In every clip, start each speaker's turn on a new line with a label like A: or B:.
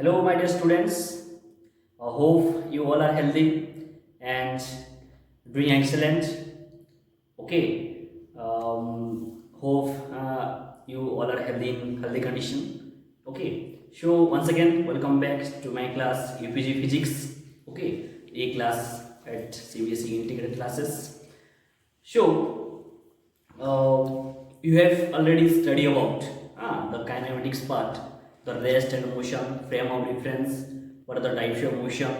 A: Hello, my dear students. I hope you all are healthy and doing excellent. Okay. Hope you all are healthy in healthy condition. Okay. So once again, welcome back to my class UPG Physics. Okay, A class at CBSE integrated classes. So you have already studied about the kinematics part, the rest and motion, frame of reference, what are the types of motion,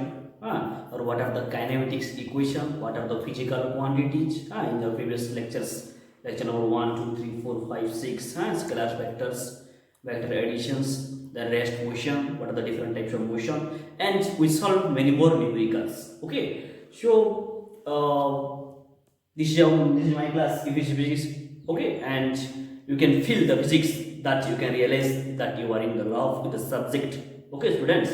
A: or what are the kinematics equation, what are the physical quantities in the previous lectures, lecture number 1, 2, 3, 4, 5, 6, scalar vectors, vector additions, the rest motion, what are the different types of motion, and we solve many more numericals. Okay, so this is my class physics. Okay, and you can feel the physics that you can realize that you are in the love with the subject. Okay, students.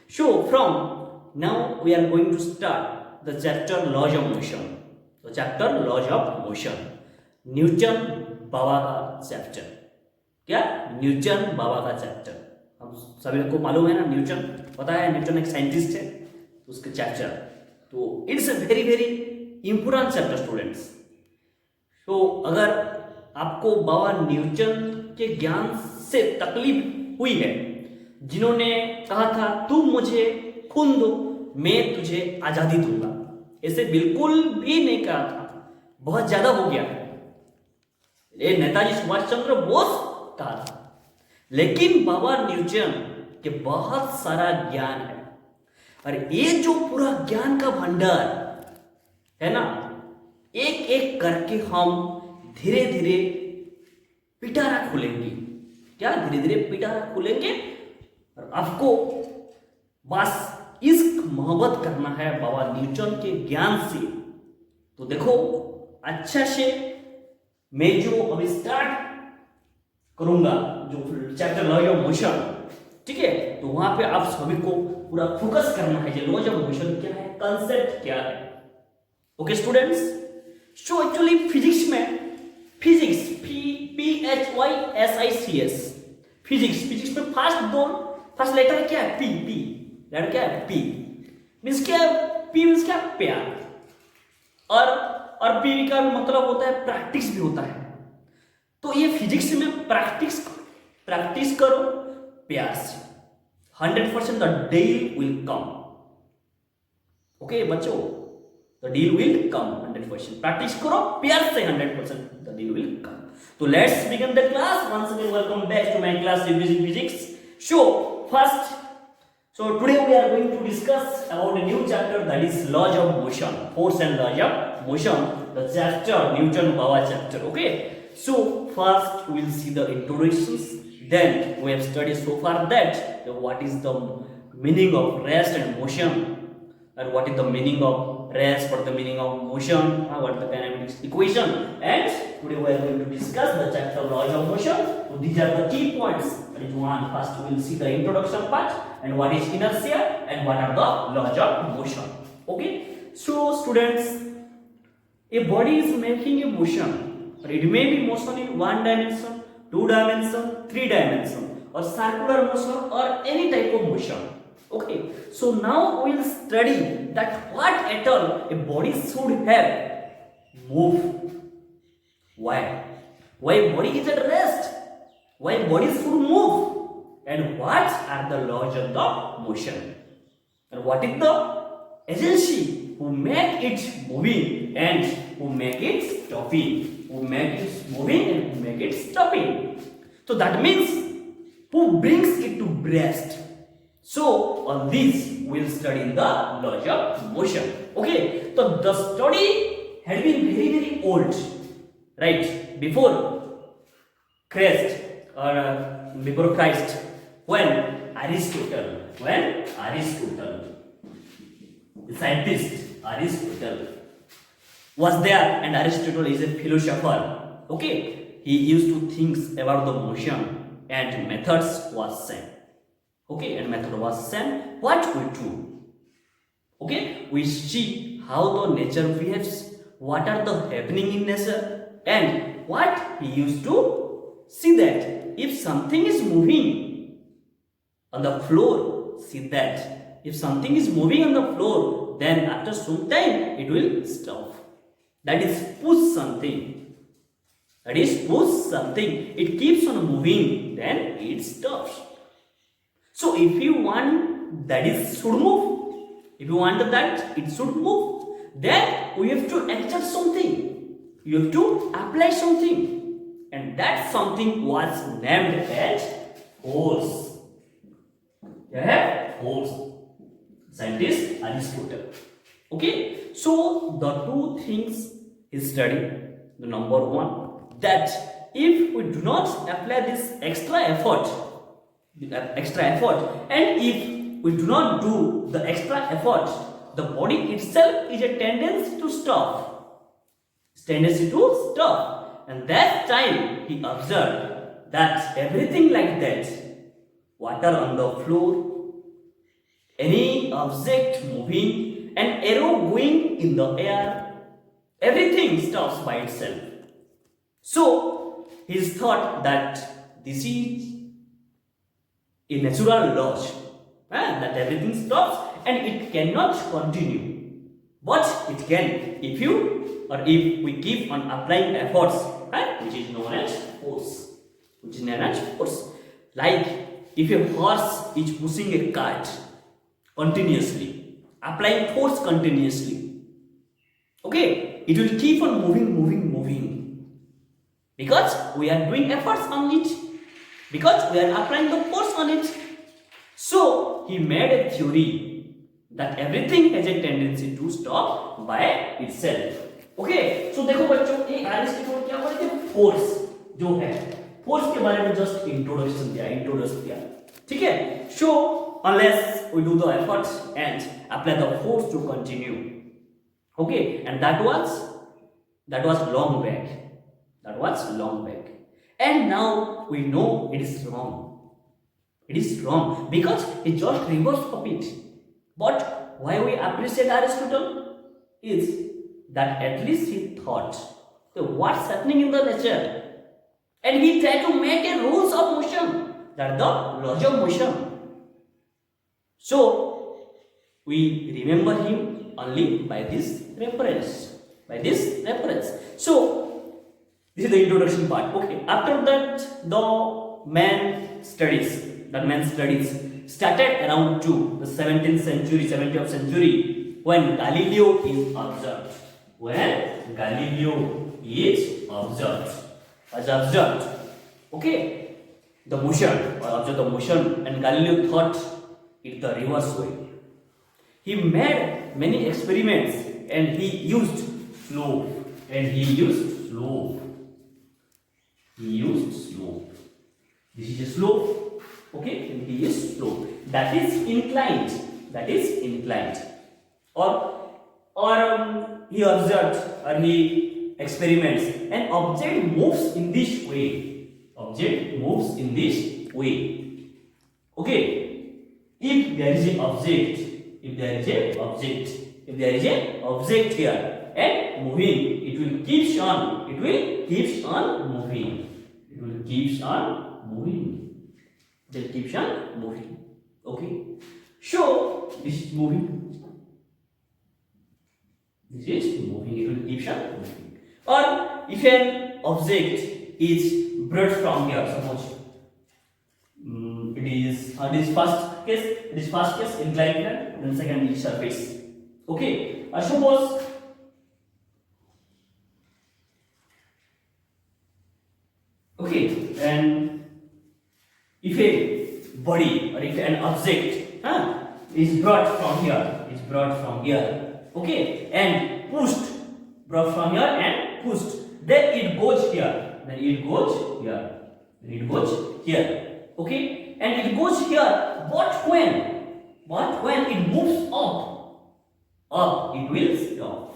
A: So from now we are going to start the chapter laws of motion. So chapter laws of motion. Newton बाबा का chapter. क्या? Newton बाबा का chapter. हम सभी लोग को मालूम है ना, न्यूटन पता है, न्यूटन एक साइंटिस्ट है, उसके चैप्टर. तो it's a very very important chapter students. तो अगर आपको बाबा न्यूटन के ज्ञान से तकलीफ हुई है, जिन्होंने कहा था तुम मुझे खून दो मैं तुझे आजादी दूंगा, ऐसे बिल्कुल भी नहीं कहा था, बहुत ज्यादा हो गया. ये नेताजी सुभाष चंद्र बोस कहा था. लेकिन बाबा न्यूटन के बहुत सारा ज्ञान है, और ये जो पूरा ज्ञान का भंडार है ना, एक एक करके हम धीरे धीरे पिटारा खोलेंगे. क्या? धीरे धीरे पिटारा खोलेंगे, और आपको बस इश्क मोहब्बत करना है बाबा न्यूटन के ज्ञान से. तो देखो अच्छा से, मैं जो अभी स्टार्ट करूंगा जो चैप्टर लॉ ऑफ मोशन, ठीक है, तो वहां पे आप सभी को पूरा फोकस करना है. लॉ ऑफ मोशन क्या है, कंसेप्ट क्या है. Okay students. So actually physics में, फिजिक्स PHYSICS, फिजिक्स में फर्स्ट लेटर क्या है? पी लेटर क्या है? पी मींस क्या है? पी मींस क्या? प्यार. और पी का मतलब होता है प्रैक्टिस भी होता है. तो ये फिजिक्स में प्रैक्टिस करो प्यार से, 100% the deal will come. Okay बच्चों, the deal will come 100%. Practice करो प्यार से, 100% the deal will come. So let's begin the class. Once again, welcome back to my class physics. So first, today we are going to discuss about a new chapter, that is laws of motion, force and laws of motion. The chapter Newton Baba chapter. Okay. So first we will see the introductions. Then we have studied so far that what is the meaning of rest and motion, and what is the meaning of rest, what is the meaning of motion, what is the kinematics equation, and today we are going to discuss the chapter laws of motion. So these are the key points. That is one. First we will see the introduction part, and what is inertia, and what are the laws of motion. Okay. So students, a body is making a motion, or it may be motion in 1 dimension, 2 dimension, 3 dimension, or circular motion, or any type of motion. Okay, so now we will study that what at all a body should have move. Why body is at rest, why body should move, and what are the laws of the motion, and what is the agency who make it moving and who make it stopping, who make it moving and who make it stopping. So that means who brings it to rest. So on this we will study the laws of motion. Okay, so the study had been very very old, right? Before Christ, before Christ, when Aristotle, the scientist Aristotle was there, and Aristotle is a philosopher. Okay, he used to think about the motion, and methods was same. Okay, and method was same. What we do? Okay, we see how the nature behaves, what are the happening in nature, and what he used to see that if something is moving on the floor, see that if something is moving on the floor, then after some time it will stop. That is push something. That is push something. It keeps on moving, then it stops. So if you want that it should move, if you want that it should move, then we have to adjust something. You have to apply something. And that something was named as force. You have force. Scientist Aristotle. Okay. So the two things is studied. The number one, that if we do not apply this extra effort, and if we do not do the extra effort, the body itself is a tendency to stop. It's tendency to stop. And that time he observed that everything like that, water on the floor, any object moving, an arrow going in the air, everything stops by itself. So he thought that this is a natural law, that everything stops and it cannot continue. But it can if we keep on applying efforts, which is known as force. Like if a horse is pushing a cart continuously, applying force continuously, okay, it will keep on moving, because we are doing efforts on it, because we are applying the force on it. So he made a theory that everything has a tendency to stop by itself. Okay, so देखो बच्चों, ये Aristotle क्या बोलते हैं, force जो है, force के बारे में जस्ट इंट्रोडक्शन दिया, ठीक है. So unless we do the efforts and apply the force to continue, okay, and that was long back, and now we know it is wrong because it just reverse of it. But why we appreciate Aristotle is that at least he thought, so what's happening in the nature, and he tried to make a rules of motion, that the laws of motion. So we remember him only by this reference. So this is the introduction part. Okay. After that, the man studies started around the 17th century, when Galileo is observed. Okay, the motion, or observe the motion, and Galileo thought it the reverse way. He made many experiments and he used slope. This is a slope, okay, and he used slope. That is inclined. Or he observed, or he experiments, an object moves in this way. Okay. If there is a object here and moving, it will keeps on moving. Okay. So this is moving. It will keep on moving. Or if an object is brought from here, suppose it is first case inclined here, then second is surface. Okay, suppose and if a body or if an object is brought from here, okay, and brought from here and pushed, then it goes here, okay, and it goes here. But when it moves up, it will stop.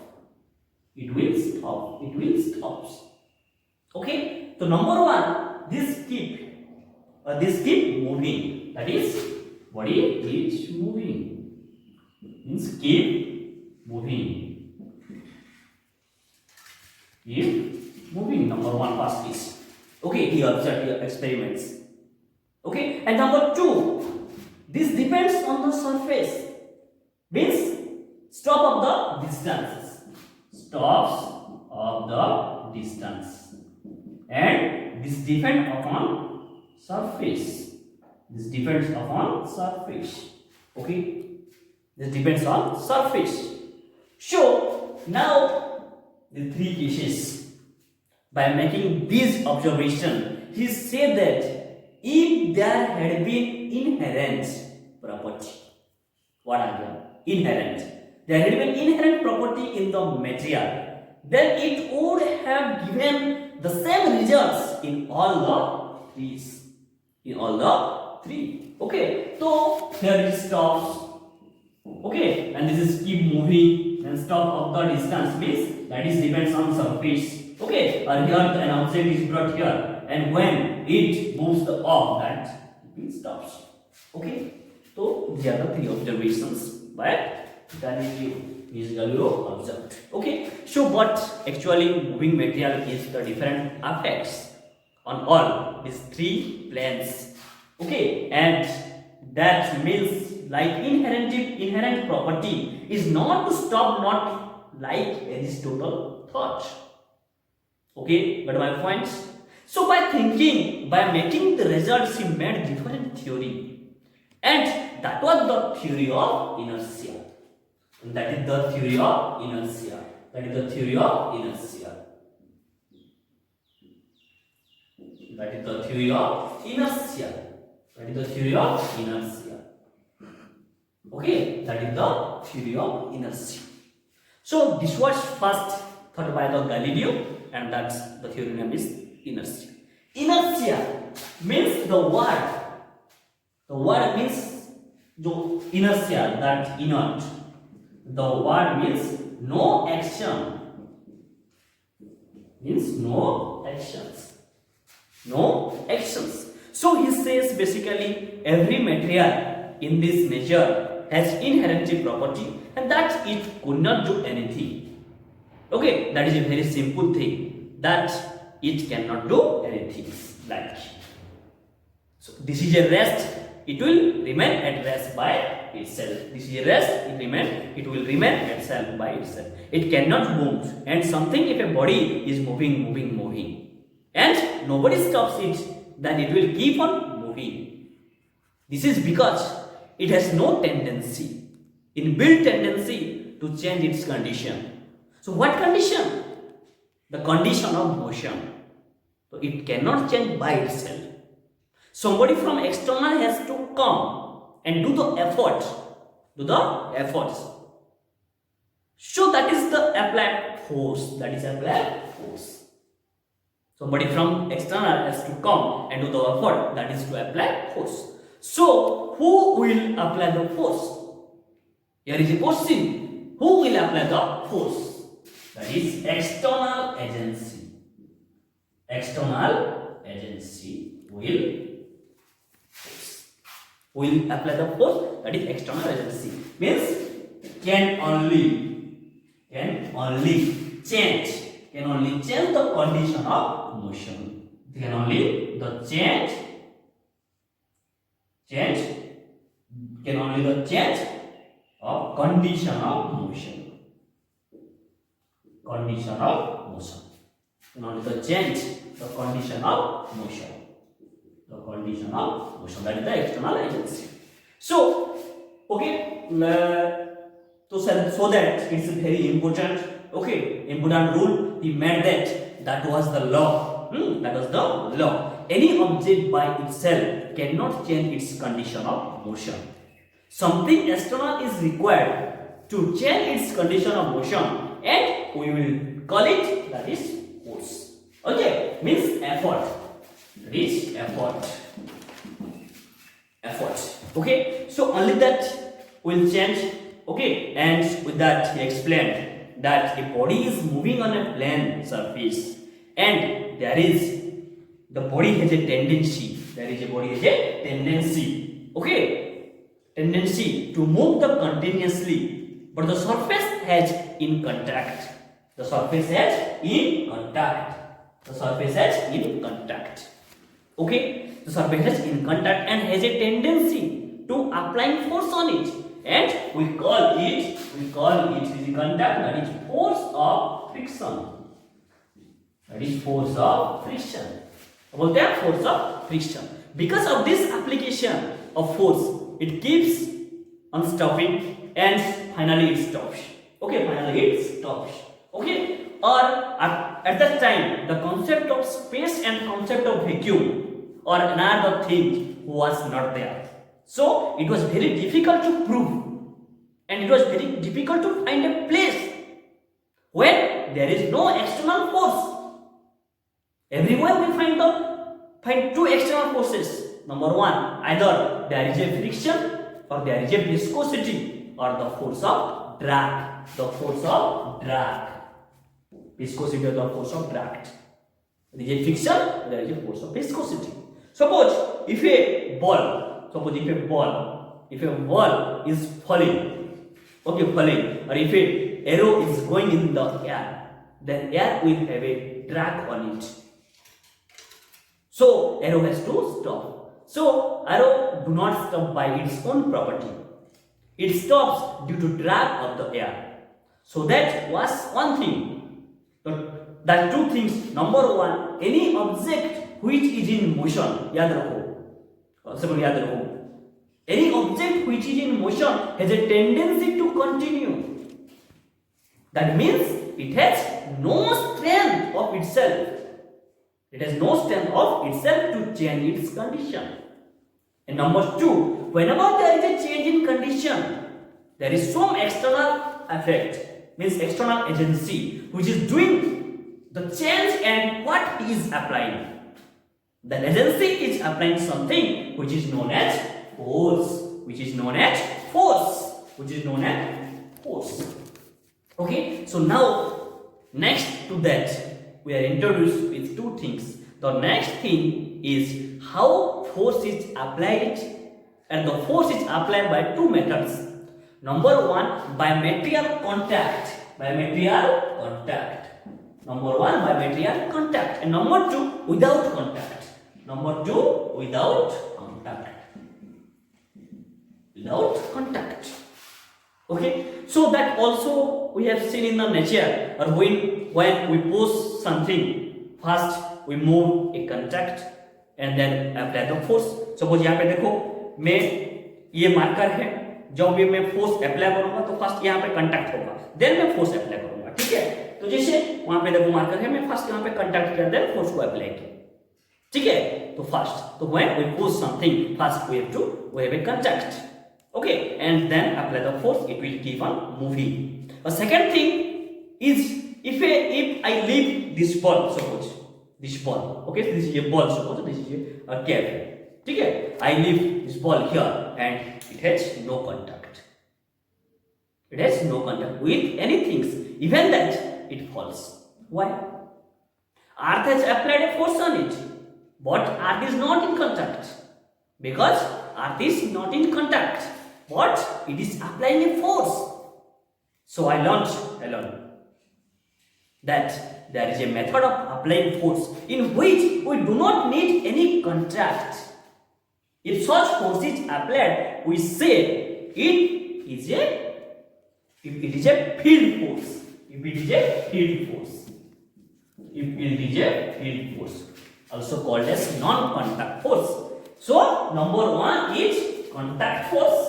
A: Okay, so number one, this keep moving, that is body is moving, means keep moving. Number one first is, okay, he observed your experiments. Okay, and number two, this depends depends on the surface. Means stop of the distances. Stops of the distance. And this depends upon surface. This depends upon surface. Okay. This depends on surface. So now the three cases. By making this observation, he said that if there had been inherent property, what are they? Inherent. There had been inherent property in the material, then it would have given the same results in all the trees. In all the three. Okay. So here it stops. Okay. And this is keep moving. And stop of the distance means that is depends on surface. Okay. Or here an object is brought here. And when it moves the off, that it stops. Okay. So these are the three observations by Galileo observed. Okay. So what actually moving material is the different effects on all these three planes. Okay. And that means like inherent property is not to stop, not like Aristotle thought. Okay. But my points. So by thinking, by making the results, he made different theory. And that was the theory of inertia. And that is the theory of inertia. That is the theory of inertia. That is the theory of inertia. That is the theory of inertia. Okay, that is the theory of inertia. So this was first thought by the Galileo, and that's the theory name is inertia. Inertia means the word. The word means the inertia, that inert. The word means no action. Means no actions. No actions. So he says basically every material in this nature has inherent property, and that it could not do anything. Okay, that is a very simple thing, that it cannot do anything like. So this is a rest. It will remain at rest by itself. This is a rest. It will remain at itself by itself. It cannot move. And something, if a body is moving, and nobody stops it, then it will keep on moving. This is because it has no tendency, inbuilt tendency to change its condition. So what condition? The condition of motion. So it cannot change by itself. Somebody from external has to come and do the effort. So that is the applied force. Somebody from external has to come and do the effort. That is to apply force. So who will apply the force? Here is a question. Who will apply the force? That is external agency. External agency will apply the force. That is external agency. Means can only change the condition of motion. Can only the change of condition of motion. Can only the change the condition of motion. That is the external agency. So, okay, so that it's very important. Okay, important rule. He made that was the law. That was the law. Any object by itself cannot change its condition of motion. Something external is required to change its condition of motion, and we will call it, that is force. Okay, means effort. That is effort. Okay, so only that will change. Okay, and with that he explained that a body is moving on a plane surface, and the body has a tendency. Tendency to move continuously, but the surface has in contact. Okay, the surface is in contact and has a tendency to applying force on it, and we call it the contact, that is force of friction. That is force of friction. About that force of friction. Because of this application of force, it keeps on stopping and finally it stops. Okay, finally it stops. Okay, or at that time the concept of space and concept of vacuum or another thing was not there. So it was very difficult to prove, and it was very difficult to find a place when there is no external force. Everywhere we find two external forces. Number one, either there is a friction or there is a viscosity or the force of drag. The force of drag. Viscosity or the force of drag. There is a friction, there is a force of viscosity. Suppose if a ball is falling, okay, falling, or if a arrow is going in the air, then air will have a drag on it. So arrow has to stop. So arrow do not stop by its own property. It stops due to drag of the air. So that was one thing. There are two things. Number one, any object which is in motion, याद रखो. Any object which is in motion has a tendency to continue. That means it has no strength of itself. It has no strength of itself to change its condition. And number two, whenever there is a change in condition, there is some external effect, means external agency, which is doing the change, and what is applying? The agency is applying something which is known as force. Okay, so now next to that we are introduced with two things. The next thing is how force is applied, and the force is applied by two methods. Number one, by material contact. Number one, by material contact, and number two, without contact. Without contact. Okay, so that also we have seen in the nature, or when we push something, first we move a contact and then apply the force. Suppose यहाँ पे देखो, मैं ये marker है, जब भी मैं force apply करूंगा तो फर्स्ट यहाँ पे कंटैक्ट होगा, देन मैं फोर्स अप्लाई करूंगा. ठीक है, तो जैसे वहां पे देखो मार्कर है, मैं फर्स्ट यहाँ पे कंटैक्ट किया, देन फोर्स को अप्लाई किया. ठीक है, तो फर्स्ट, तो when we push something, first we have a contact. Okay, and then apply the force, it will keep on moving. A second thing is if I leave this ball, suppose this ball, okay, this is a ball, suppose this is a cap. Okay, I leave this ball here and it has no contact. It has no contact with anything, even that it falls. Why? Earth has applied a force on it, but Earth is not in contact. Because Earth is not in contact, but it is applying a force. So I learned that there is a method of applying force in which we do not need any contact. If such force is applied, we say it is a field force. If it is a field force, also called as non-contact force. So number one is contact force.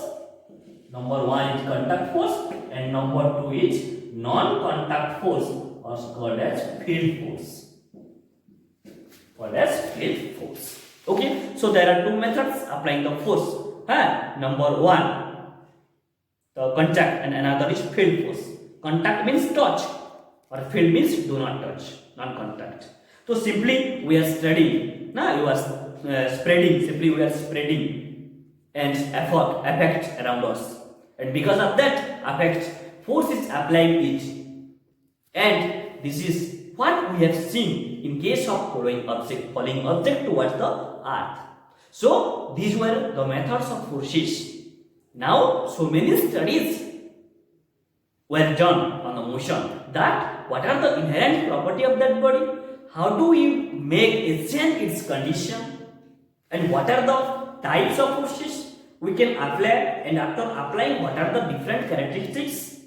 A: And number two is non-contact force, also called as field force. Okay, so there are two methods applying the force. Number one, the contact, and another is field force. Contact means touch, or field means do not touch, non-contact. So simply we are studying. You are spreading. Simply we are spreading and effect around us, and because of that effect, force is applying it. And this is what we have seen in case of falling object towards the earth. So these were the methods of forces. Now so many studies were done on the motion, that what are the inherent property of that body, how do we make it change its condition, and what are the types of forces, we can apply, and after applying, what are the different characteristics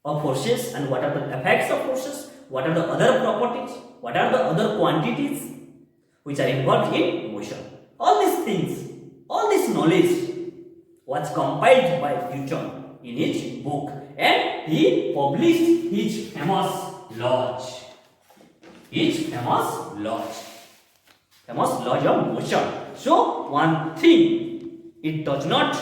A: of forces and what are the effects of forces, what are the other properties, what are the other quantities which are involved in motion. All these things, all this knowledge was compiled by Newton in his book, and he published his famous laws. His famous laws of motion. So one thing it does not,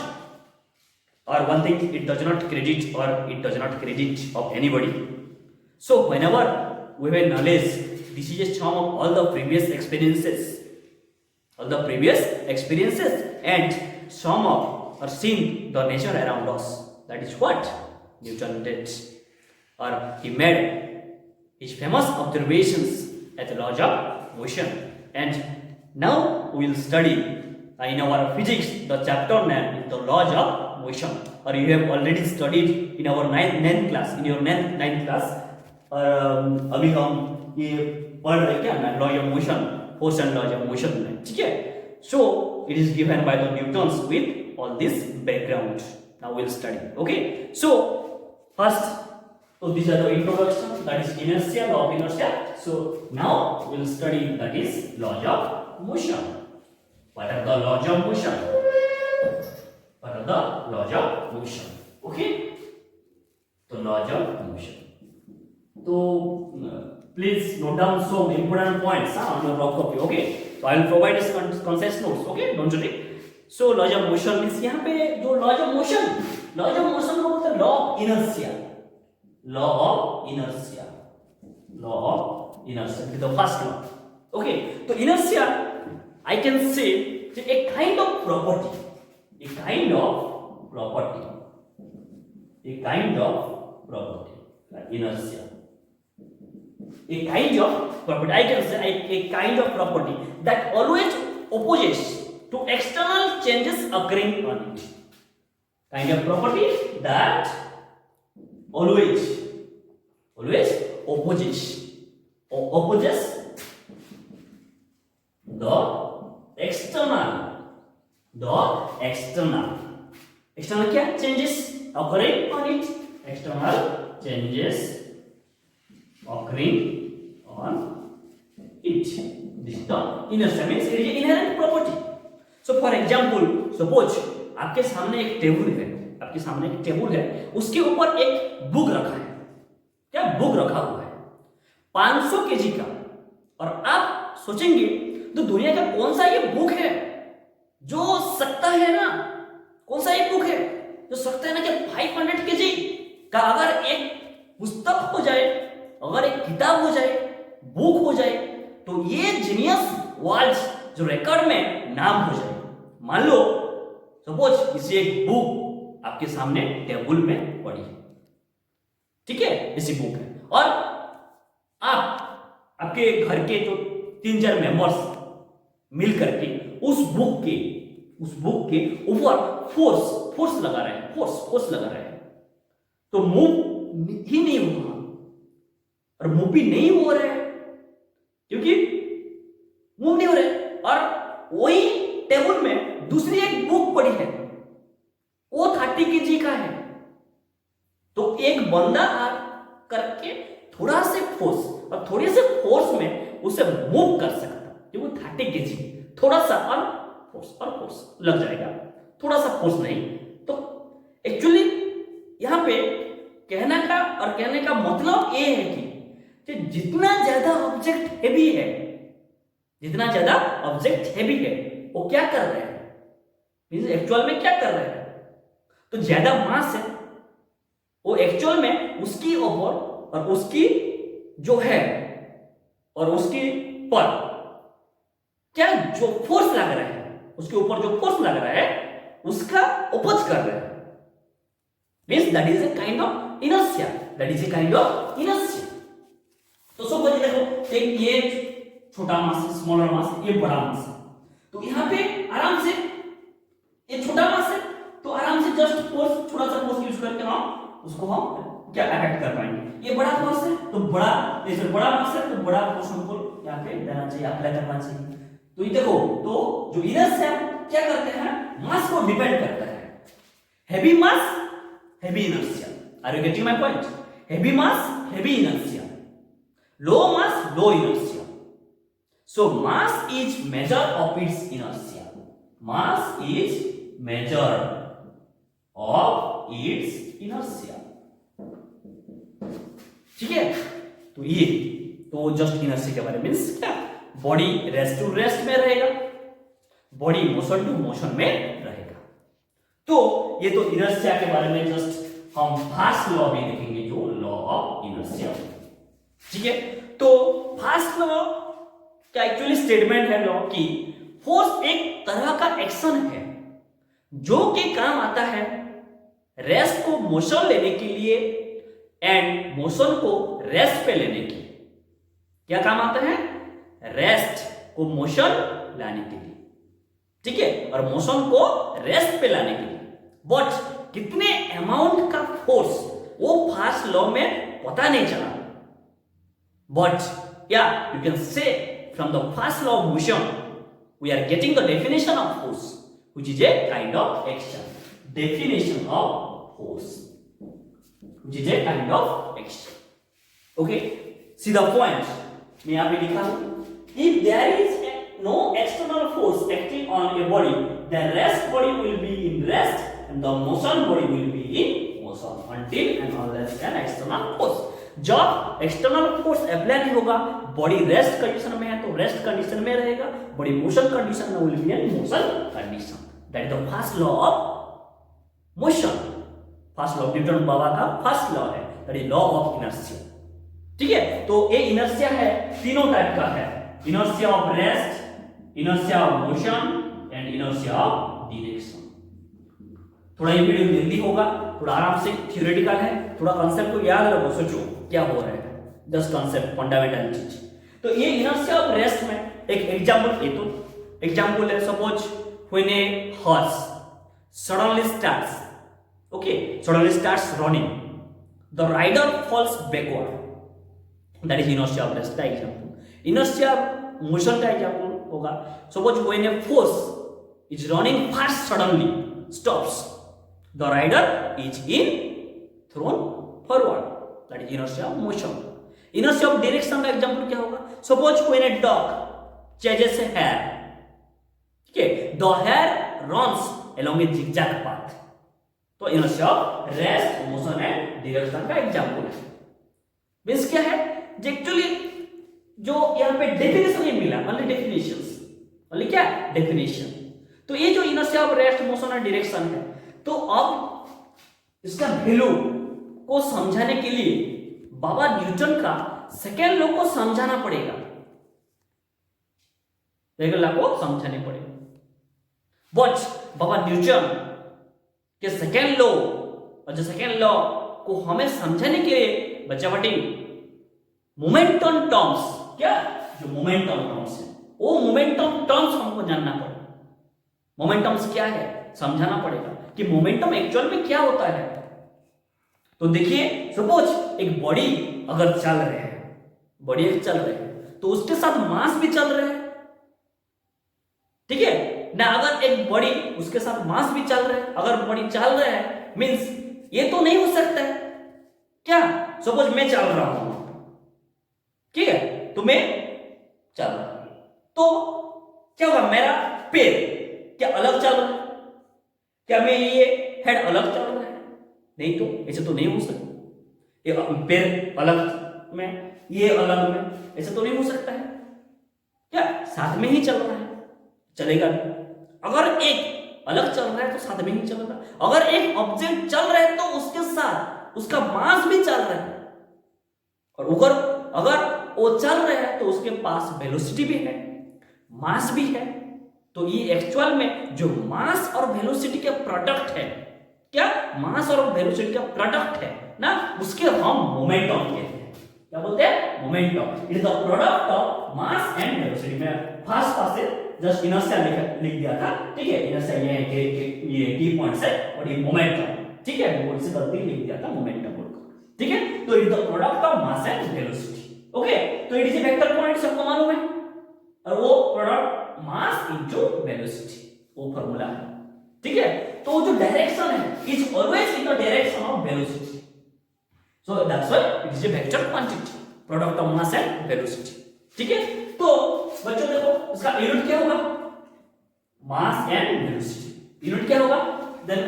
A: or one thing it does not credit, or it does not credit of anybody. So whenever we have knowledge, this is a sum of all the previous experiences, and sum of or seen the nature around us. That is what Newton did, or he made his famous observations at the laws of motion. And now we will study in our physics the chapter name is the laws of motion, or you have already studied in our 9th class. In your 9th class अभी हम ये पढ़ रहे क्या ना, laws of motion, force and laws of motion में, ठीक है. So it is given by the Newtons with all this background. Now we'll study. Okay, so first, so these are the introduction, that is inertia, law of inertia. So now we'll study that is laws of motion. What are the laws of motion? What are the laws of motion? Okay, so laws of motion. So please note down some important points on your rough copy. Okay, so I will provide this concise notes. Okay, don't worry. So laws of motion means यहाँ पे जो laws of motion को बोलते हैं law of inertia. Law of inertia. This is the first law. Okay, so inertia, I can say a kind of property. Inertia. A kind of property. I can say a kind of property that always opposes to external changes occurring on it. Kind of property that always opposes the external क्या changes occurring on it, external changes occurring on it. This is the inertia, means it is an inherent property. So for example, suppose आपके सामने एक table है, उसके ऊपर एक book रखा है. क्या बुक रखा हुआ है 500 केजी का, और आप सोचेंगे तो दुनिया का कौन सा ये बुक है जो सकता है ना, कौन सा ये बुक है जो सकता है ना कि 500 केजी का अगर एक पुस्तक हो जाए, अगर एक किताब हो जाए, बुक हो जाए, तो ये जीनियस वर्ल्ड जो रिकॉर्ड में नाम हो जाए. मान लो सपोज इसी एक बुक आपके सामने टेबल में पड़ी है, ठीक है, इसी बुक है, और आपके घर के जो 3-4 मेंबर्स मिल करके उस बुक के ऊपर फोर्स लगा रहे हैं, तो मूव ही नहीं होगा, और मूव भी नहीं हो रहा है क्योंकि मूव नहीं हो रहा है, और वही टेबल में दूसरी एक बुक पड़ी है, वो 30 केजी का है. तो एक बंदा आ करके थोड़ा से फोर्स और थोड़े से फोर्स में उसे मूव कर सकता, क्योंकि 30 केजी थोड़ा सा और फोर्स लग जाएगा, थोड़ा सा फोर्स नहीं. तो एक्चुअली यहां पे कहने का मतलब ये है कि जितना ज्यादा ऑब्जेक्ट हैवी है वो क्या कर रहे हैं, मींस एक्चुअल में क्या कर रहे हैं, तो ज्यादा मास है वो एक्चुअल में उसकी ऊपर और उसकी जो है और उसकी पर क्या जो फोर्स लग रहा है, उसके ऊपर जो फोर्स लग रहा है उसका अपोज कर रहे हैं, means that is a kind of inertia. तो सपोज देखो एक ये छोटा मास, स्मॉलर मास, ये बड़ा मास है, तो यहाँ पे आराम से ये छोटा मास है तो आराम से जस्ट फोर्स, थोड़ा सा फोर्स यूज करके हम उसको क्या अफेक्ट कर पाएंगे. ये बड़ा फोर्स है तो बड़ा मास है तो बड़ा फोर्स हमको यहाँ पे देना चाहिए, अप्लाई करना चाहिए. तो ये देखो, तो जो इनर्शिया क्या करते हैं, मास को डिपेंड करता है। Heavy mass heavy inertia, are you getting my point? Heavy mass heavy inertia, low mass low inertia. So mass is measure of its inertia. Mass is measure of its inertia. ठीक है, तो ये तो just inertia के बारे में means क्या, body rest to rest में रहेगा, बॉडी मोशन टू मोशन में रहेगा. तो ये तो इनर्शिया के बारे में जस्ट हम फर्स्ट लॉ भी देखेंगे, जो लॉ ऑफ इनर्शिया. ठीक है, तो फर्स्ट लॉ क्या एक्चुअली स्टेटमेंट है लॉ की, फोर्स एक तरह का एक्शन है जो कि काम आता है रेस्ट को मोशन लेने के लिए एंड मोशन को रेस्ट पे लेने के लिए. क्या काम आता है, रेस्ट को मोशन लाने के लिए, ठीक है, और मोशन को रेस्ट पे लाने के लिए. बट कितने अमाउंट का फोर्स वो फर्स्ट लॉ में पता नहीं चला. बट या you can say from the first law of motion we are getting the definition of force, which is a kind of action. Definition of force, which is a kind of action. Okay, see the point मैं यहाँ पे लिखा हूँ, if there is no external force acting on a body, the rest body will be in rest and the motion body will be in motion until and unless an external force. जब external force apply नहीं होगा, body rest condition में है तो rest condition में रहेगा, body motion condition में will be in motion condition. That is the first law of motion. First law Newton बाबा का फर्स्ट लॉ है, that is law of inertia. ठीक है, तो ये इनर्शिया है, तीनों टाइप का है, inertia of rest, inertia of motion and inertia of direction. थोड़ा ये वीडियो जल्दी होगा, थोड़ा आराम से, थ्योरेटिकल है, थोड़ा कांसेप्ट को याद रखो, सोचो क्या हो रहा है, जस्ट कांसेप्ट फंडामेंटल चीज. तो ये इनर्शिया ऑफ रेस्ट में एक एग्जांपल, ये तो एग्जांपल है, suppose when a horse suddenly starts, okay, suddenly starts running, the rider falls backward, that is inertia of rest का एग्जांपल. इनर्शिया मोशन का एग्जांपल होगा, suppose when a horse is running fast suddenly stops, the rider is in thrown forward, that is inertia of motion. Inertia of direction का example क्या होगा, suppose when a dog chases a hare, ठीक है, the hare runs along a zigzag path, तो inertia of rest, motion and direction का example है. Means क्या है, एक्चुअली जो यहाँ पे डेफिनेशन नहीं मिला, ओनली डेफिनेशंस, ओनली क्या डेफिनेशन. तो ये जो इनर्शिया ऑफ रेस्ट, मोशन और डायरेक्शन है, तो अब इसका वैल्यू को समझाने के लिए बाबा न्यूटन का सेकेंड लॉ को समझाना पड़ेगा, सेकेंड लॉ को समझाने पड़ेगा. बट बाबा न्यूटन के सेकेंड लॉ, और जो सेकेंड लॉ को हमें समझाने के लिए बच्चा बटी मोमेंटम टर्म्स, क्या जो मोमेंटम टर्म्स है, वो मोमेंटम टर्म्स हमको जानना पड़ेगा. मोमेंटम्स क्या है समझाना पड़ेगा कि मोमेंटम एक्चुअल में क्या होता है. तो देखिए, सपोज एक बॉडी अगर चल रहे हैं, बॉडी एक चल रहे हैं, तो उसके साथ मास भी चल रहे हैं, ठीक है ना. अगर एक बॉडी उसके साथ मास भी चल रहे हैं, अगर बॉडी चल रहे हैं मींस ये तो नहीं हो सकता है क्या, सपोज मैं चल रहा हूं, ठीक है, तो मैं चल रहा हूं, तो क्या होगा, मेरा पैर क्या अलग चल रहा है, क्या मैं ये हेड अलग चल रहा है, नहीं, तो ऐसे तो नहीं हो सकता. ये पैर अलग में, ये अलग में, ऐसे तो नहीं हो सकता है क्या, साथ में ही चल रहा है, चलेगा भी. अगर एक अलग चल रहा है तो साथ में ही चलेगा. अगर एक ऑब्जेक्ट चल रहा है तो उसके साथ उसका मास भी चल रहा है, और अगर वो चल रहा है तो उसके पास वेलोसिटी भी है, मास भी है. तो ये एक्चुअल में जो मास और वेलोसिटी के प्रोडक्ट है, क्या मास और वेलोसिटी का प्रोडक्ट है ना, उसके हम मोमेंटम कहते हैं. क्या बोलते हैं, momentum. It is the product of mass and velocity. में फर्स्ट पास से जस्ट इनर्शिया लिख दिया था, ठीक है, इनर्शिया ये की पॉइंट्स है, और ये मोमेंटम, ठीक है, बोर्ड से गलती लिख दिया था मोमेंटम बोल को, ठीक है. तो it is the product of mass and velocity. Okay, तो it is a vector point, सबको मालूम है, और वो प्रोडक्ट मास इनटू वेलोसिटी. वो फॉर्मूला है, ठीक है। तो जो डायरेक्शन है is always in the direction of velocity, so that's why it is a vector quantity, product of mass and velocity, ठीक है। तो बच्चों देखो इसका यूनिट क्या होगा, मास एंड वेलोसिटी। यूनिट क्या होगा, देन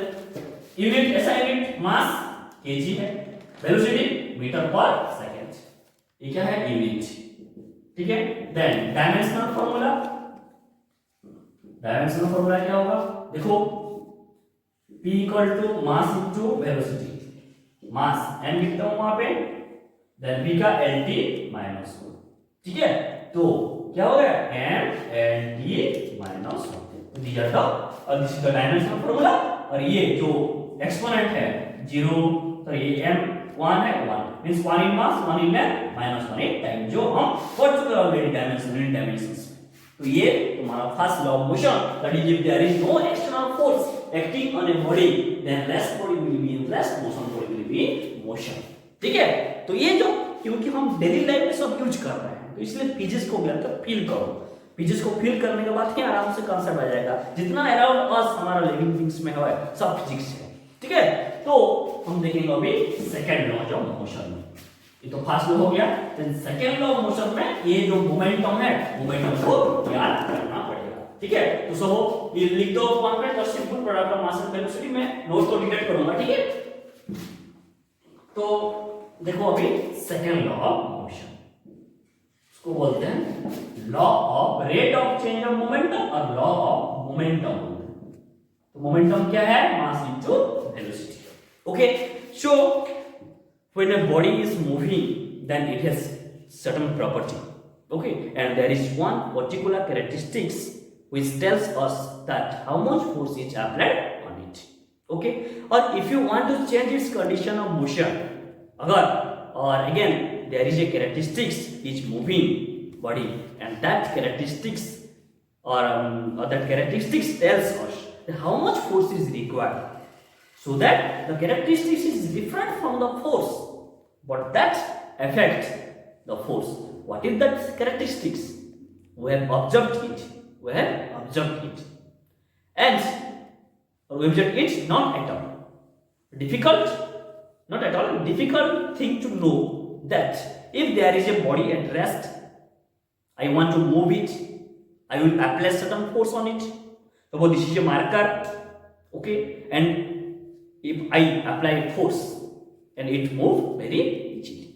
A: यूनिट ऐसा यूनिट मास केजी है, वेलोसिटी मीटर पर सेकंड, ये क्या है यूनिट, ठीक है। Then dimensional formula, dimensional formula क्या होगा, देखो P equal to mass into velocity, mass m लिखता हूं वहां पे, देन V का LT माइनस 1, ठीक है। तो क्या हो गया m LT minus 1, this are the और this is the dimensional formula. और ये जो एक्सपोनेंट है 0, तो ये m 1 है, 1 means 1 in mass 1 in length minus 1 in time, जो हम पढ़ चुके हैं ऑलरेडी डायमेंशन इन डायमेंशंस। तो ये तुम्हारा first law of motion, that is if there is no external force acting on a body then less body will be in less motion, body will be motion, ठीक है। तो ये जो क्योंकि हम डेली लाइफ में सब यूज कर रहे हैं तो इसलिए फिजिक्स को ज्ञान तक फील करो, फिजिक्स को फील करने के बाद ही आराम से कांसेप्ट आ जाएगा। जितना अराउंड अस हमारा लिविंग थिंग्स में है सब फिजिक्स है, ठीक है। तो हम देखेंगे अभी सेकंड लॉ ऑफ मोशन में, ये तो फर्स्ट लॉ हो गया, then second law of motion में ये जो मोमेंटम है, मोमेंटम को याद करना पड़ेगा, ठीक है। तो सब ये लिख दो वहां पे, तो simple product of mass and velocity में नोट को डिटेक्ट करूंगा, ठीक है। तो देखो अभी सेकंड लॉ ऑफ मोशन, इसको बोलते हैं law of rate of change of momentum और लॉ ऑफ मोमेंटम। तो मोमेंटम क्या है, mass into velocity, okay. So when a body is moving then it has certain property, okay, and there is one particular characteristics which tells us that how much force is applied on it, okay। or if you want to change its condition of motion, agar or again there is a characteristics is moving body and that characteristics or that characteristics tells us that how much force is required, so that the characteristics is different from the force but that affect the force. What is that characteristics? We have observed it. We have observed it, and we observed it not at all difficult, not at all difficult thing to know that if there is a body at rest, I want to move it, I will apply certain force on it. So this is a marker, okay, and if I apply force and it move very easily.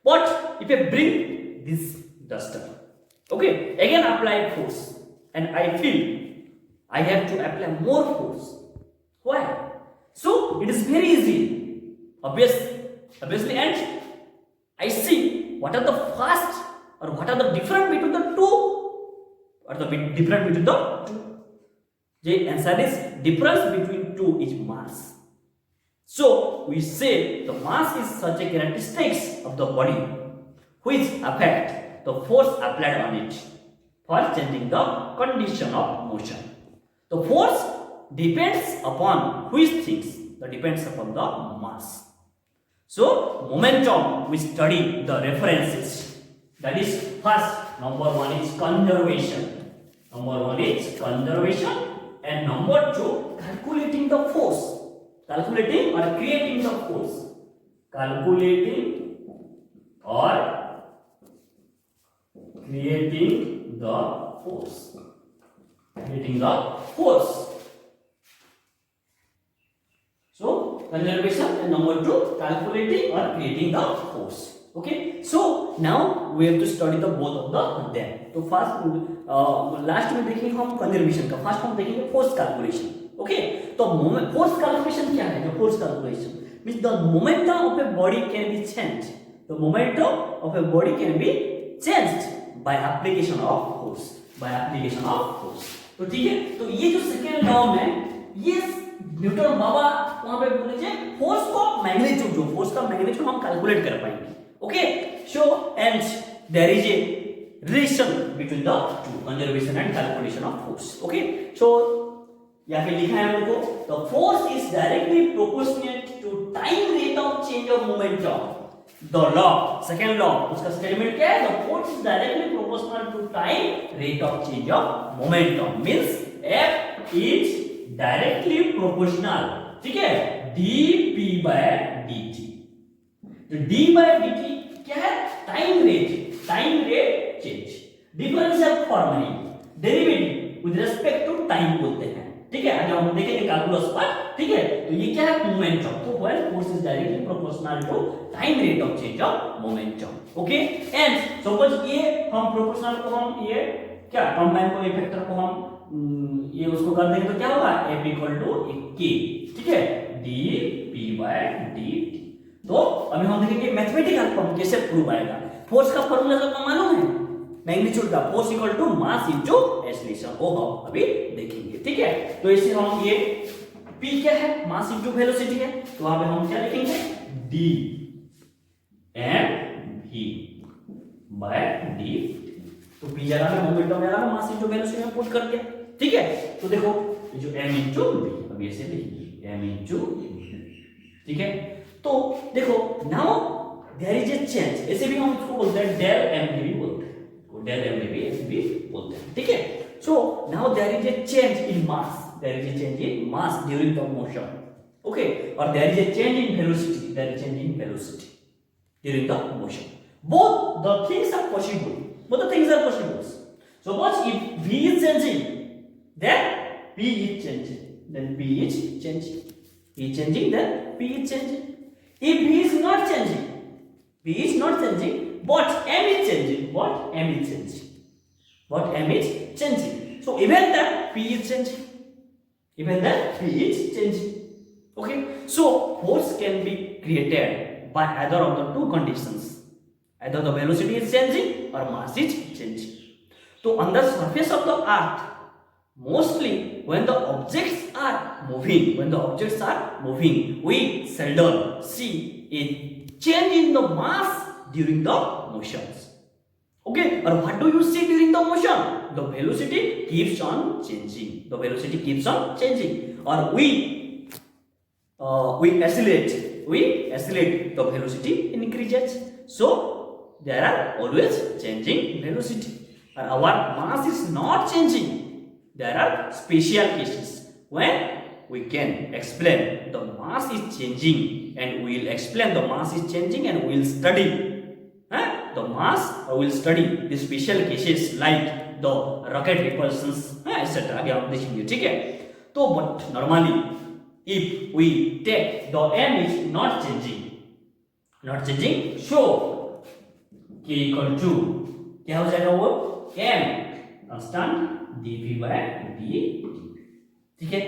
A: But if I bring this duster, okay, again apply force and I feel I have to apply more force. Why? So it is very easy, obviously, and I see what are the fast or what are the difference between the two, or the difference between the two. The answer is difference between two is mass. So we say the mass is such a characteristics of the body which affect the force applied on it for changing the condition of motion. The force depends upon which things? That depends upon the mass. So momentum, we study the references. That is first, number one is conservation. Number one is conservation, and number two, calculating the force. Calculating or creating the force. Calculating or creating the force. Creating the force. So conservation, and number two, calculating or creating the force. Okay. So now we have to study the both of the them. So first last में देखेंगे हम conservation का, first हम देखेंगे force calculation. Okay. तो force calculation क्या है? जो force calculation means the momentum of a body can be changed. The momentum of a body can be changed by application of force. By application of force. तो ठीक है, तो ये जो सेकेंड लॉ में ये न्यूटन बाबा वहां पे बोले थे फोर्स को मैग्नीट्यूड, जो फोर्स का मैग्नीट्यूड हम कैलकुलेट कर पाएंगे, okay. So and there is a relation between the two, conservation and calculation of force, okay. So यहाँ पे लिखा है हम लोगों को the force is directly proportionate to time rate of change of momentum. The law, second law, उसका statement क्या है? The force is directly proportional to time rate of change of momentum means F is directly proportional, ठीक है, dp/dt। तो d/dt क्या है? Time rate change, differential formula, derivative with respect to time बोलते हैं, ठीक है। आगे हम देखेंगे कैलकुलस पार्ट, ठीक है। तो ये क्या है? मोमेंटम। तो when force is directly proportional to time rate of change of momentum, okay. And suppose ये हम प्रोपोर्शनल को हम ये क्या कंबाइन को फैक्टर को हम ये उसको कर देंगे तो क्या होगा? F इक्वल टू k, ठीक है, dp/dt। तो अभी हम देखेंगे मैथमेटिकल फॉर्म कैसे प्रूव आएगा। फोर्स का फॉर्मूला सबको मालूम है, मैग्नीट्यूड का, force equal to mass into acceleration, वो हम अभी देखेंगे, ठीक है। तो इसे हम ये p क्या है? मास इनटू वेलोसिटी है, तो वहां पे हम क्या लिखेंगे? dmv/dt। तो p जगह में मोमेंटम जगह में मास इनटू वेलोसिटी में पुट करके, ठीक है। तो देखो ये जो m इनटू v, अब ऐसे लिखेंगे m इनटू v, ठीक है। तो देखो now there is a change, ऐसे भी हम इसको बोलते हैं डेल mv बोलते हैं, को डेल mv भी बोलते हैं, ठीक है। So now there is a change in mass, there is a change in mass during the motion, okay, और there is a change in velocity, there is change in velocity during the motion. Both the things are possible. Both the things are possible. Suppose if v is changing, then p is changing. Then p is changing. P is changing, then p is changing. If v is not changing, p is not changing, but m is changing. What m is changing? What m is changing? So even then p is changing. Even then p is changing. Okay. So force can be created by either of the two conditions. Either the velocity is changing or mass is changing. So on the surface of the earth, mostly when the objects are moving, we seldom see a change in the mass during the motions. Okay, or what do you see during the motion? The velocity keeps on changing. The velocity keeps on changing. Or we accelerate. The velocity increases. So there are always changing velocity, and our mass is not changing. There are special cases when we can explain the mass is changing, and we will explain the mass is changing, and we will study the mass, or we will study the special cases like the rocket repulsions, etc. आगे हम देखेंगे, ठीक है। तो but normally if we take the m is not changing, so k equal to क्या हो जाएगा? वो m constant dp/dt, ठीक है।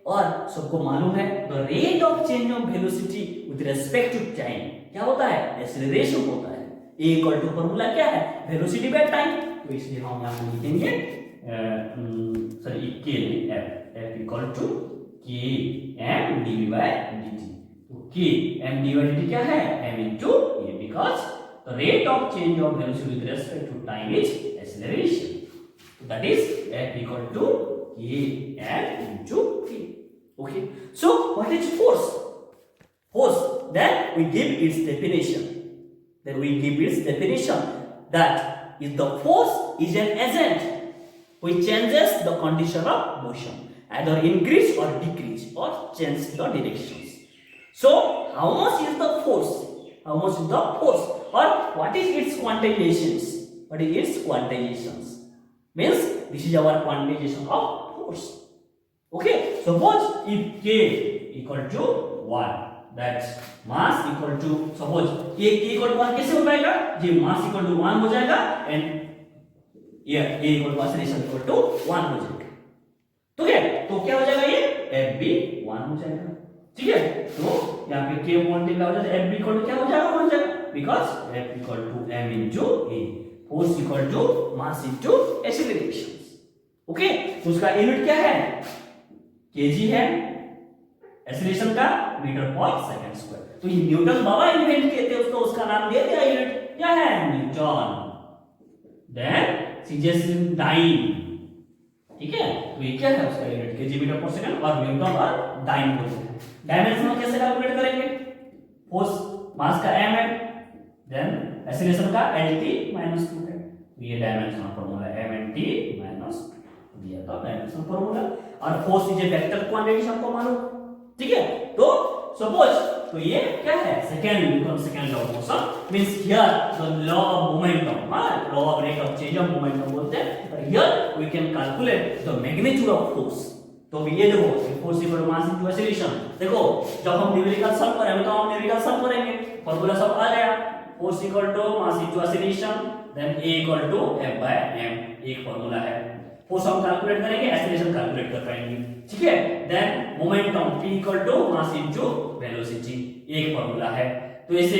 A: और सबको मालूम है the rate of change of velocity with respect to time क्या होता है? एक्सीलरेशन होता है। a इक्वल टू फॉर्मूला क्या है? Velocity by time. तो इसलिए हम यहां पे लिखेंगे k f equal to k m dv/dt। तो k m dv/dt क्या है? m into a, because the rate of change of velocity with respect to time is acceleration. So that is f equal to k m into t. Okay. So what is force? Then we give its definition. That is the force is an agent which changes the condition of motion, either increase or decrease or change the directions. So how much is the force? Or what is its quantizations? Means this is our quantization of force. Okay. Suppose if k equal to 1, that mass equal to, suppose k equal to 1 कैसे हो पाएगा? ये mass equal to 1 हो जाएगा and ये a equal to acceleration equal to 1 हो जाएगा। तो क्या? तो क्या हो जाएगा? ये f भी 1 हो जाएगा, ठीक है। तो यहाँ पे k क्वांटिटी हो जाएगा, f भी इक्वल टू क्या हो जाएगा? 1 हो जाएगा, because f equal to m into a, force equal to mass into acceleration. Okay. तो उसका यूनिट क्या है? kg है, एक्सीलरेशन का मीटर पर सेकंड स्क्वायर। तो ये न्यूटन बाबा इन्वेंट किए थे, उसको उसका नाम दे दिया, यूनिट क्या है? न्यूटन। देन सीजेस डाइन, ठीक है। तो ये क्या है? उसका unit kg metre per second, और न्यूटन और डाइन बोलते हैं। डायमेंशन कैसे कैलकुलेट करेंगे? फोर्स मास का m है, देन एक्सीलरेशन का lt माइनस 2 है। तो ये dimension formula m nt minus दिया था डायमेंशन फॉर्मूला। और force is a vector quantity सबको मालूम, ठीक है। तो सपोज तो ये क्या है, second law of motion means here the law of momentum, law of rate of change of momentum बोलते हैं। और here we can calculate the magnitude of force. तो ये देखो force equal to mass into acceleration. देखो जब हम numerical solve करेंगे तो हम न्यूमेरिकल सॉल्व करेंगे, फार्मूला सब आ गया, force equal to mass into acceleration then a equal to F/m, एक फार्मूला है। फोर्स हम कैलकुलेट करेंगे, एक्सीलरेशन कैलकुलेट कर पाएंगे, ठीक है। Then momentum p equal to mass into velocity, एक फार्मूला है। तो ऐसे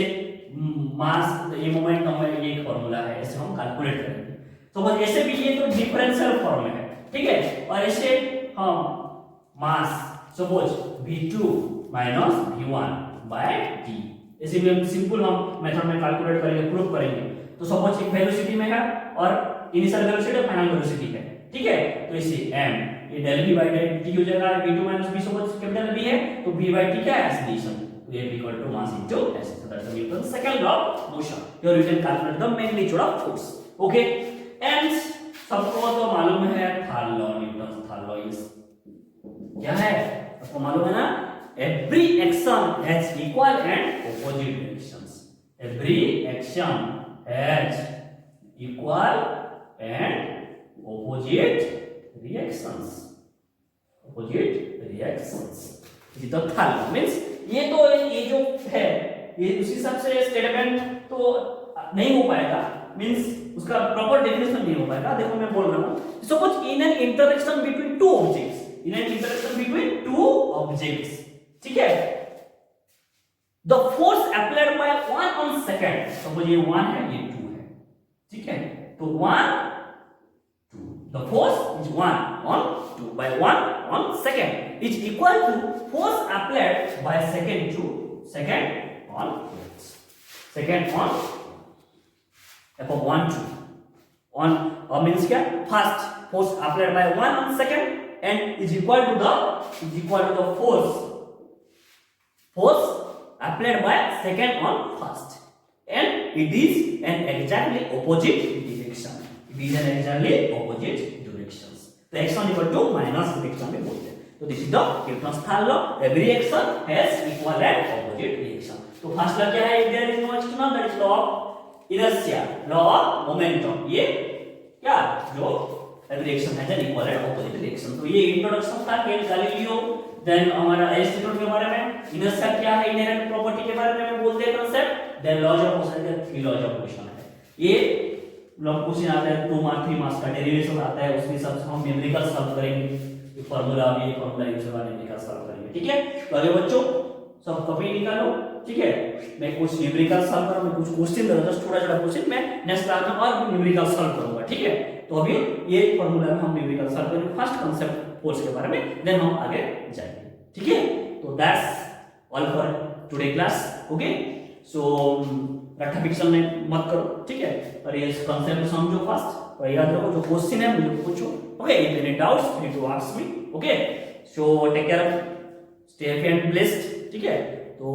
A: मास ये मोमेंटम है, एक फार्मूला है, ऐसे हम कैलकुलेट करेंगे। तो बस ऐसे भी ये तो डिफरेंशियल फॉर्म है, ठीक है। और ऐसे हम mass suppose v2 minus v1 by d, ऐसे भी हम सिंपल हम मेथड में कैलकुलेट करेंगे, प्रूव करेंगे। तो सपोज एक वेलोसिटी में है और इनिशियल वेलोसिटी और फाइनल वेलोसिटी है, ठीक है। तो इसे m ये del v by del t हो जाएगा, v2 minus v suppose capital v है तो v by t क्या है, एक्सीलरेशन। तो ये equal to mass into s, so that's the Newton's second law of motion. Here you can calculate the magnitude of force, okay। and सबको तो मालूम है third law, Newton third law is क्या है, आपको मालूम है ना, every action has equal and opposite reactions, every action has equal and opposite reactions, opposite reactions। ये तो थर्ड मींस ये तो ये जो है ये उसी हिसाब से स्टेटमेंट तो नहीं हो पाएगा, मींस उसका प्रॉपर डेफिनेशन नहीं हो पाएगा। देखो मैं बोल रहा हूं suppose in an interaction between two objects, in an interaction between two objects, ठीक है, the force applied bye 1 on second, suppose ये 1 है ये 2 है, ठीक है। तो 1 2 the force is 1 on 2 by 1 on second is equal to force applied by second to second on f of 1 2 on means क्या, first force applied by 1 on second and is equal to the force applied by second on first, and it is an exactly opposite direction, it is an exactly opposite directions। तो action equal to minus direction में बोलते हैं। तो this is the Newton's third law, every action has equal and opposite reaction। तो first law क्या है, there is no external, that is law of inertia, law of momentum, ये क्या जो every action has an equal and opposite reaction। तो ये introduction था Galileo. Then हमारा एरिस्टोटल के बारे में, इनर्शिया क्या है, इनहेरेंट प्रॉपर्टी के बारे में बोलते हैं concept. Then laws of motion के 3 लॉज ऑफ मोशन है, ये लॉ क्वेश्चन आता है 2 मार्क 3 मार्क्स का डेरिवेशन आता है, उसके हिसाब से हम न्यूमेरिकल सॉल्व करेंगे, ये फार्मूला भी फार्मूला यूज करके न्यूमेरिकल सॉल्व करेंगे, ठीक है। तो आगे बच्चों सब कॉपी निकालो, ठीक है। मैं कुछ न्यूमेरिकल सॉल्व करूंगा, कुछ क्वेश्चन दूंगा, जस्ट थोड़ा थोड़ा क्वेश्चन मैं नेक्स्ट क्लास में और न्यूमेरिकल सॉल्व करूंगा, ठीक है। तो अभी ये फार्मूला में हम न्यूमेरिकल सॉल्व करेंगे, फर्स्ट कांसेप्ट फोर्स के बारे में, देन हम आगे जाएंगे, ठीक है। तो that's all for today class, okay. So रट्टा फिक्शन में मत करो, ठीक है, और ये कांसेप्ट समझो फर्स्ट, और याद रखो जो क्वेश्चन है मुझे पूछो, okay. If any doubts you need to ask me, okay. So take care, stay happy and blessed, ठीक है। तो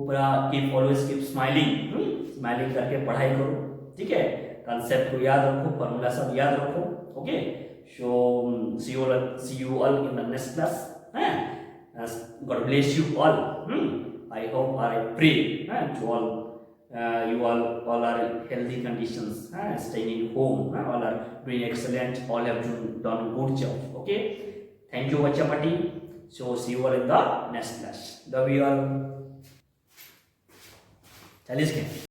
A: पूरा keep always keep smiling, smiling करके पढ़ाई करो, ठीक है। कांसेप्ट को याद रखो, फार्मूला सब याद रखो, okay. So see you all in the next class, God bless you all. I hope or I pray to all you all are healthy conditions, staying in home, all are doing excellent, all have done good job, okay। Thank you बच्चा party. So see you all in the next class, love you all। 40 के